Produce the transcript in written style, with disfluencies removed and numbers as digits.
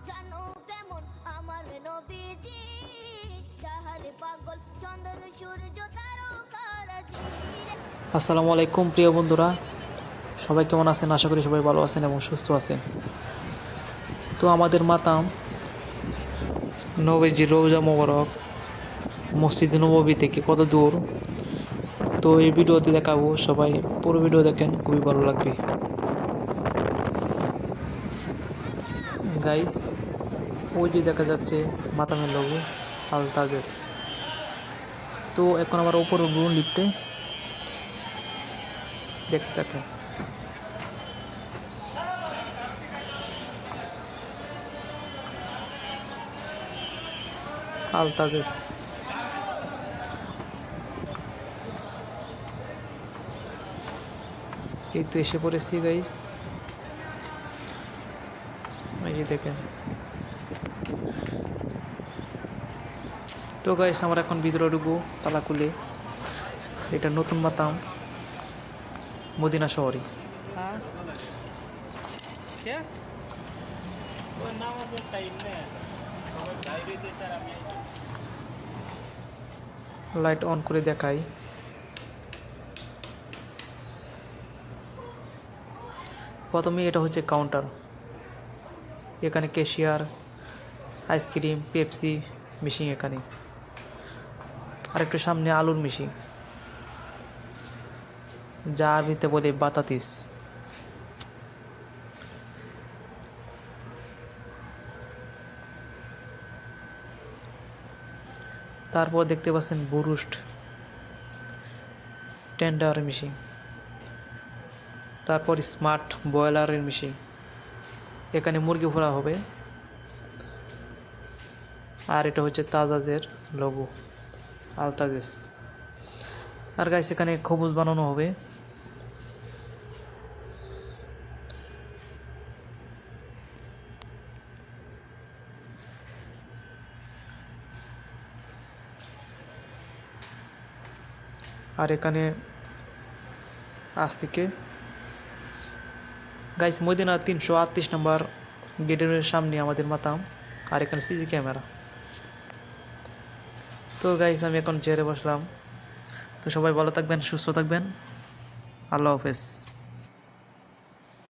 জানো কেমন আমার নবীজি যাহারে পাগল চন্দ্র সূর্য তারকারাজি। আসসালামু আলাইকুম প্রিয় বন্ধুরা, সবাই কেমন আছেন? আশা করি সবাই ভালো আছেন এবং সুস্থ আছেন। তো আমাদের মাতাম নবীজি রওজা মোবারক মসজিদ নববী থেকে কত দূর, তো এই ভিডিওতে দেখাবো। সবাই পুরো ভিডিও দেখেন, খুবই ভালো লাগবে। গাইস, ওই যে দেখা যাচ্ছে মাতামের লোগো আল তাজেস। তো এখন আবার উপরে উঠবো লিফটে, দেখতে থাকেন। আল তাজেস, এই তো এসে পড়েছি গাইস। এই যে দেখেন। তো গাইস, আমরা এখন ভিতরে ঢুকবো তালা খুলে। এটা নতুন মাতাম মদিনা শহরে। লাইট অন করে দেখাই। প্রথমে এটা হচ্ছে কাউন্টার। এখানে ক্যাশিয়ার, আইসক্রিম, পেপসি মেশিন এখানে, আর একটু সামনে আলুর মেশিন, যা আরবিতে বলে বাতাতিস। তারপর দেখতে পাচ্ছেন বুরুস্ট টেন্ডার মেশিন, তারপর স্মার্ট বয়লারের মেশিন, এখানে মুরগি ভরা হবে। আর এটা হচ্ছে তাজাজের লোগো আল তাজেস। আর গাইস, এখানে খবুজ বানানো হবে। আর এখানে আজ থেকে গাইস মদিনা 338 নম্বর গেটের সামনে আমাদের মাতাম। আর এখানে সিসি ক্যামেরা। তো গাইস, আমি এখন চেয়ারে বসলাম। তো সবাই ভালো থাকবেন, সুস্থ থাকবেন। আল্লাহ হাফেজ।